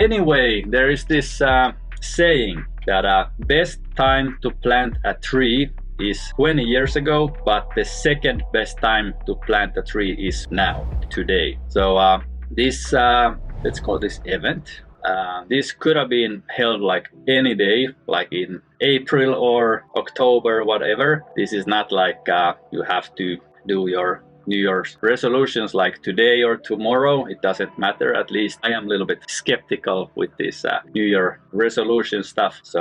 anyway, there is this saying that best time to plant a tree is 20 years ago, but the second best time to plant a tree is now, today. So this let's call this event. This could have been held like any day, like in April or October, whatever. This is not like you have to do your New Year's resolutions like today or tomorrow. It doesn't matter. At least I am a little bit skeptical with this New Year resolution stuff. So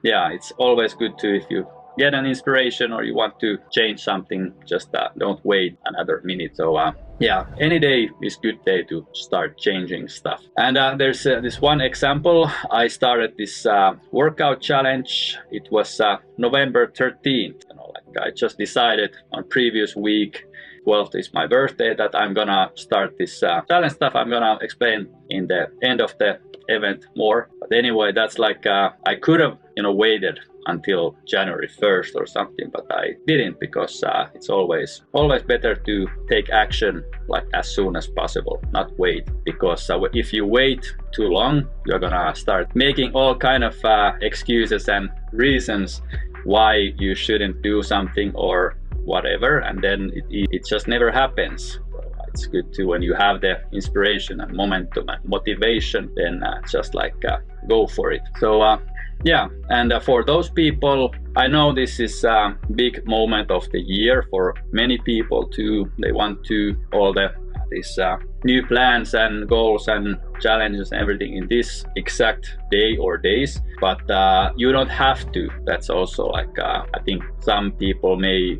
yeah, it's always good to, if you get an inspiration or you want to change something, just don't wait another minute. So yeah, any day is good day to start changing stuff. And there's this one example. I started this workout challenge. It was November 13th. Like I just decided on previous week, 12th is my birthday, that I'm gonna start this challenge stuff. I'm gonna explain in the end of the event more. But anyway, that's like I could have waited until January 1st or something, but I didn't, because it's always better to take action like as soon as possible, not wait. Because if you wait too long, you're gonna start making all kind of excuses and reasons why you shouldn't do something or whatever, and then it just never happens. So it's good to, when you have the inspiration and momentum and motivation, then just like go for it. So yeah, and for those people, I know this is a big moment of the year for many people too. They want to all these new plans and goals and challenges and everything in this exact day or days, but you don't have to. That's also like I think some people may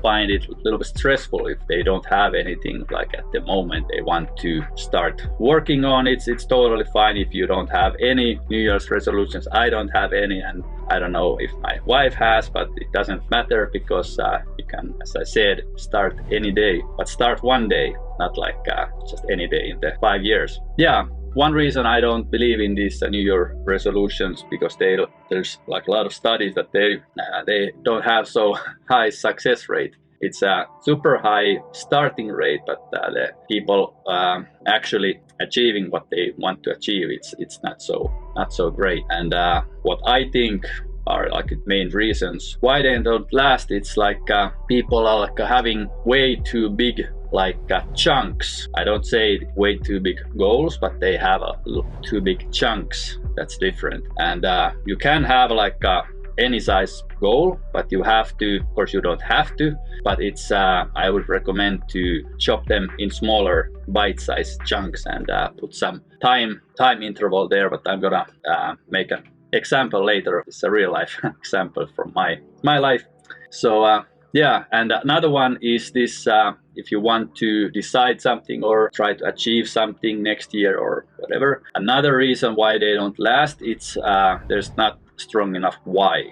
find it a little bit stressful if they don't have anything like at the moment they want to start working on. It's totally fine if you don't have any New Year's resolutions. I don't have any, and I don't know if my wife has, but it doesn't matter, because you can, as I said, start any day, but start one day, not like just any day in the 5 years. Yeah, one reason I don't believe in these New Year resolutions, because there's like a lot of studies that they don't have so high success rate. It's a super high starting rate, but the people actually achieving what they want to achieve, it's not so great. And what I think are like the main reasons why they don't last, it's like people are like having way too big like chunks. I don't say way too big goals, but they have too big chunks. That's different. And you can have like any size goal, but you have to, of course you don't have to, but it's I would recommend to chop them in smaller bite-sized chunks and put some time interval there. But I'm gonna make an example later. It's a real life example from my life. So yeah, and another one is this, if you want to decide something or try to achieve something next year or whatever, another reason why they don't last, it's there's not strong enough why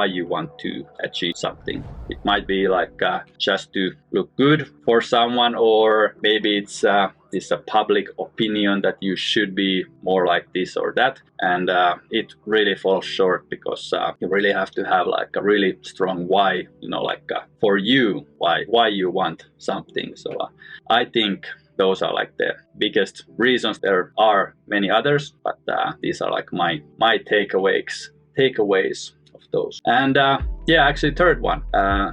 you want to achieve something. It might be like just to look good for someone, or maybe it's a public opinion that you should be more like this or that, and it really falls short, because you really have to have like a really strong why, like for you, why you want something. So I think those are like the biggest reasons. There are many others, but these are like my takeaways of those. And yeah, actually third one,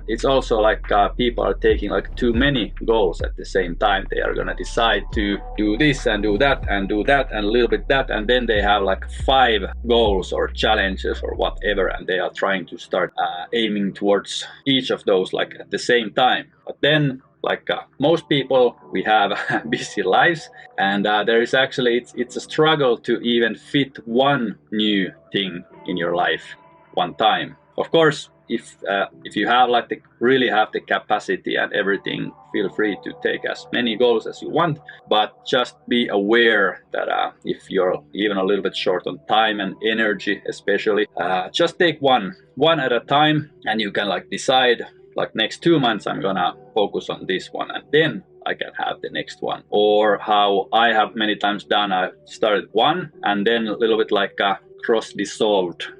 it's also like people are taking like too many goals at the same time. They are gonna decide to do this and do that and do that and a little bit that, and then they have like 5 goals or challenges or whatever, and they are trying to start aiming towards each of those like at the same time. But then like most people, we have busy lives, and there is actually it's a struggle to even fit one new thing in your life one time. Of course, if you have like really have the capacity and everything, feel free to take as many goals as you want, but just be aware that if you're even a little bit short on time and energy especially, just take one at a time, and you can like decide like next 2 months I'm gonna focus on this one, and then I can have the next one. Or how I have many times done, I started one and then a little bit like cross-dissolved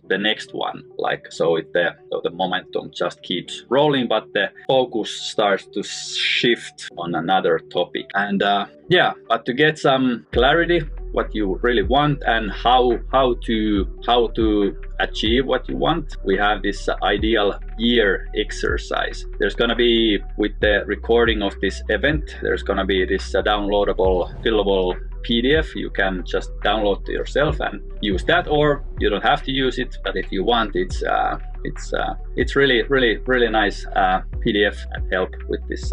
the next one, like so the momentum just keeps rolling, but the focus starts to shift on another topic. And yeah, but to get some clarity what you really want and how to achieve what you want, we have this ideal year exercise. There's gonna be, with the recording of this event, there's gonna be this downloadable, fillable PDF. You can just download to yourself and use that, or you don't have to use it. But if you want, it's really nice PDF and help with this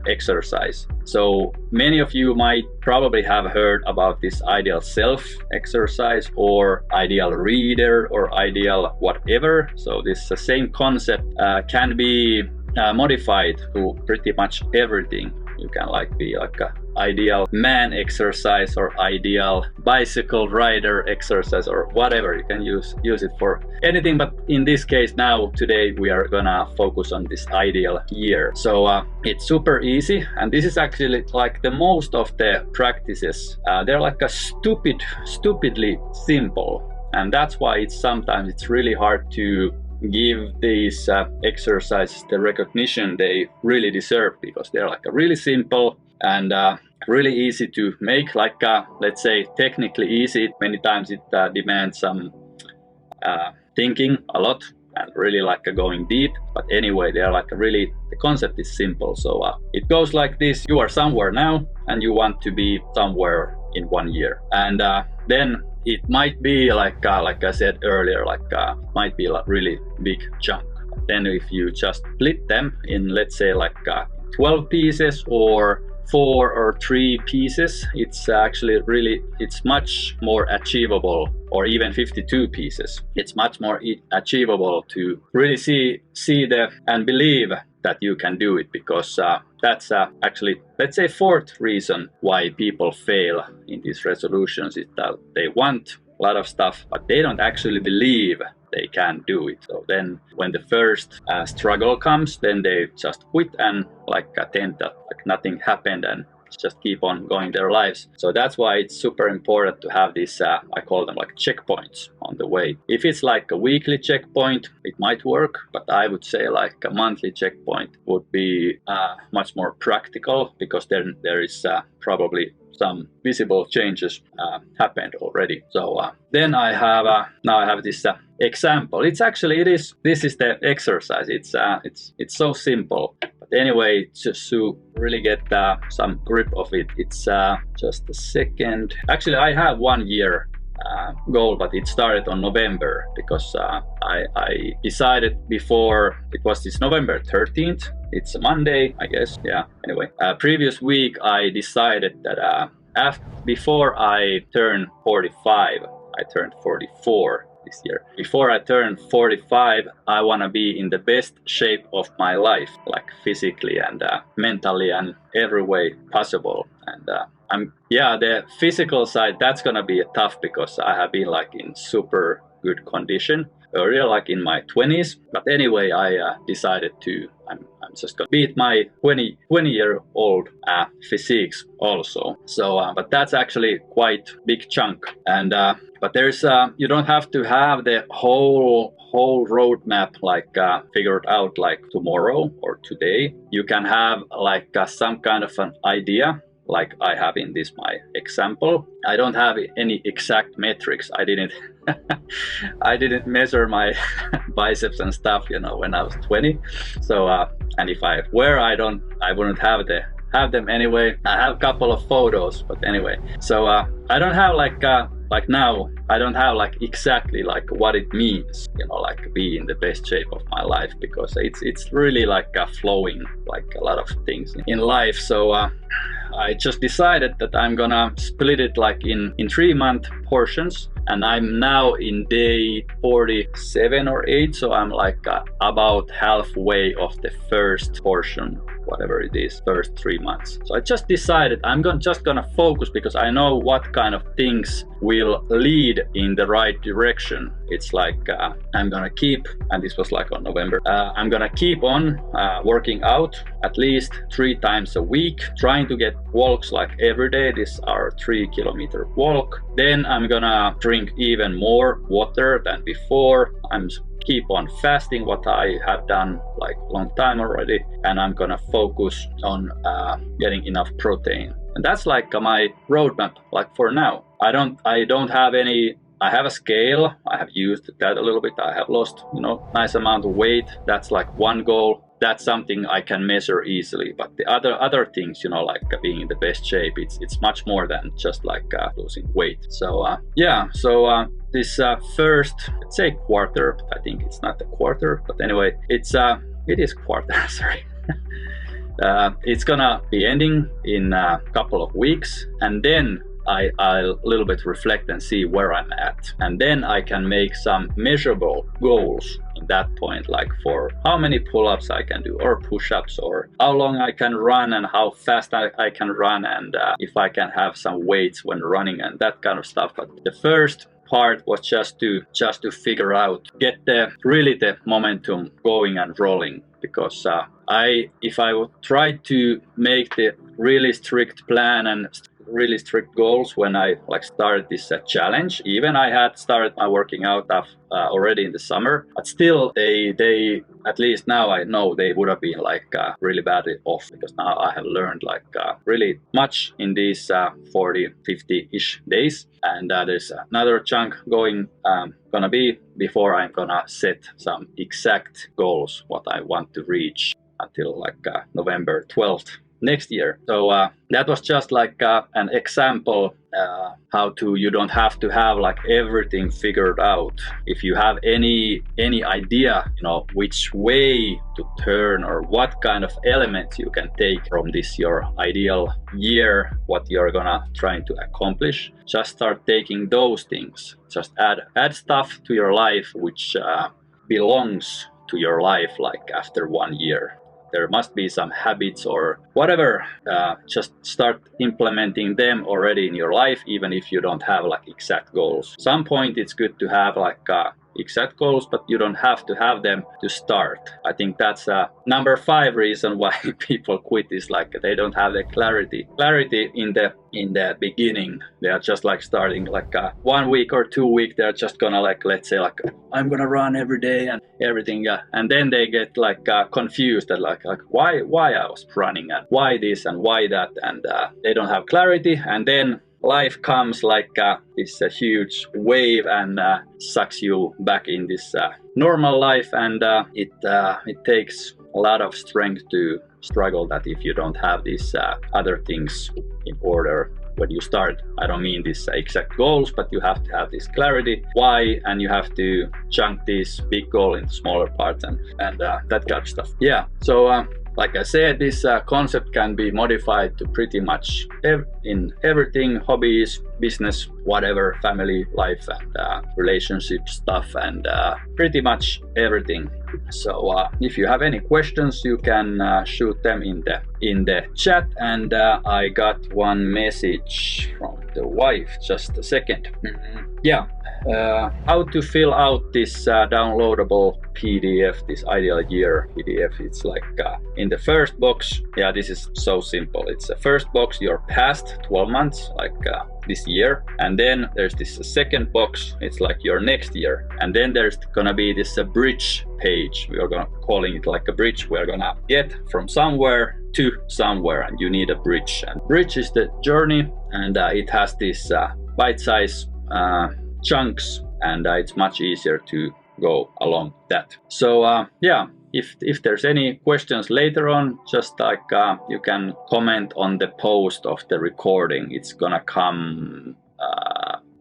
exercise. So many of you might probably have heard about this ideal self exercise or ideal reader or ideal whatever. So this same concept can be modified to pretty much everything. You can be like a ideal man exercise or ideal bicycle rider exercise or whatever. You can use it for anything, but in this case now today we are gonna focus on this ideal year. So it's super easy, and this is actually like the most of the practices, they're like a stupidly simple, and that's why it's really hard to give these exercises the recognition they really deserve, because they're like really simple and really easy to make. Let's say technically easy. Many times it demands some thinking a lot and really going deep. But anyway, they're the concept is simple. So it goes like this: you are somewhere now and you want to be somewhere in 1 year, and then it might be like I said earlier, might be a really big chunk. Then if you just split them in, let's say 12 pieces or 4 or 3 pieces, it's actually it's much more achievable, or even 52 pieces. It's much more achievable to really see and believe that you can do it, because that's actually, let's say, 4th reason why people fail in these resolutions is that they want a lot of stuff, but they don't actually believe they can do it. So then when the first struggle comes, then they just quit and pretend that nothing happened and just keep on going their lives. So that's why it's super important to have these, I call them checkpoints on the way. If it's a weekly checkpoint, it might work, but I would say a monthly checkpoint would be much more practical, because then there is probably some visible changes happened already. So then I have now I have this example. This is the exercise. It's so simple. But anyway, just to really get some grip of it, it's just a second. Actually, I have 1 year goal, but it started on November, because I decided before. It was this November 13th. It's a Monday, I guess. Yeah. Anyway, previous week I decided that before I turn 45, I turned 44 this year. Before I turn 45, I want to be in the best shape of my life, physically and mentally and every way possible. And the physical side, that's gonna be tough, because I have been in super good condition earlier, in my 20s. But anyway, I decided I'm just gonna beat my 20-year-old physiques also. So, but that's actually quite big chunk. And but there's you don't have to have the whole roadmap figured out tomorrow or today. You can have some kind of an idea, like I have in this my example. I don't have any exact metrics. I didn't I didn't measure my biceps and stuff, when I was 20. So and if I were, I wouldn't have them anyway. I have a couple of photos, but anyway. So I don't have now I don't have exactly what it means, be in the best shape of my life, because it's really flowing a lot of things in life. So I just decided that I'm gonna split it in 3-month portions, and I'm now in day 47 or 8, so I'm about halfway of the first portion, whatever it is, first 3 months. So I just decided I'm just gonna focus, because I know what kind of things will lead in the right direction. It's I'm gonna keep, and this was on November, I'm gonna keep on working out at least 3 times a week, trying to get walks every day. This is our 3-kilometer walk. Then I'm gonna drink even more water than before. I'm keep on fasting, what I have done long time already, and I'm gonna focus on getting enough protein And that's like my roadmap, like for now. I don't have any. I have a scale. I have used that a little bit. I have lost, nice amount of weight. That's like one goal. That's something I can measure easily. But the other things, like being in the best shape, it's much more than just like losing weight. So this first, let's say quarter. I think it's not a quarter, but anyway, it is quarter. Sorry. It's gonna be ending in a couple of weeks, and then I'll a little bit reflect and see where I'm at, and then I can make some measurable goals in that point, like for how many pull-ups I can do, or push-ups, or how long I can run, and how fast I can run, and if I can have some weights when running, and that kind of stuff. But the first part was just to figure out, get the momentum going and rolling, because if I would try to make the really strict plan and really strict goals when I started this challenge, even I had started my working out already in the summer, but still they at least now I know they would have been really badly off, because now I have learned really much in these 40-50-ish days, and there's another chunk gonna be before I'm gonna set some exact goals what I want to reach until November 12th next year. So that was just an example how you don't have to have everything figured out. If you have any idea, which way to turn, or what kind of elements you can take from this your ideal year, what you're gonna trying to accomplish, just start taking those things. Just add stuff to your life which belongs to your life after 1 year. There must be some habits or whatever, just start implementing them already in your life, even if you don't have exact goals. Some point it's good to have exact goals, but you don't have to have them to start. I think that's number 5 reason why people quit, is they don't have the clarity in the beginning. They are just starting 1 week or 2 weeks. They're just gonna let's say I'm gonna run every day and everything, and then they get confused that why I was running, and why this and why that, and they don't have clarity, and then life comes this huge wave and sucks you back in this normal life, and it takes a lot of strength to struggle that if you don't have these other things in order when you start. I don't mean these exact goals, but you have to have this clarity why, and you have to chunk this big goal into smaller parts and that kind of stuff. Yeah, so like I said, this concept can be modified to pretty much in everything: hobbies, business, whatever, family life, and relationship stuff, and pretty much everything. So if you have any questions, you can shoot them in the chat. And I got one message from the wife. Just a second. Yeah. How to fill out this downloadable PDF, this ideal year PDF. It's in the first box. Yeah, this is so simple. It's the first box, your past 12 months, this year, and then there's this second box, it's your next year, and then there's gonna be this bridge page. We are gonna calling it a bridge. We're gonna get from somewhere to somewhere, and you need a bridge, and bridge is the journey, and it has these bite-size chunks, and it's much easier to go along that. So yeah, if there's any questions later on, just you can comment on the post of the recording. It's gonna come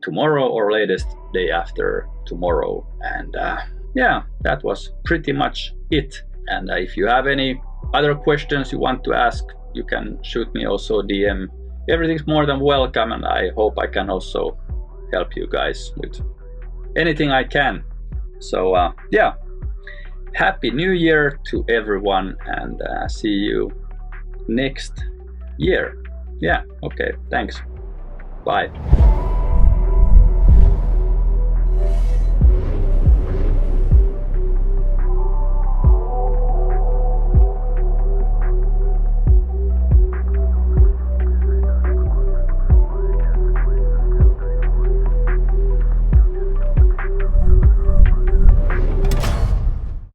tomorrow or latest day after tomorrow. And yeah, that was pretty much it. And if you have any other questions you want to ask, you can shoot me also DM. Everything's more than welcome, and I hope I can also help you guys with anything I can. So yeah, happy new year to everyone, and see you next year. Yeah, okay, thanks, bye.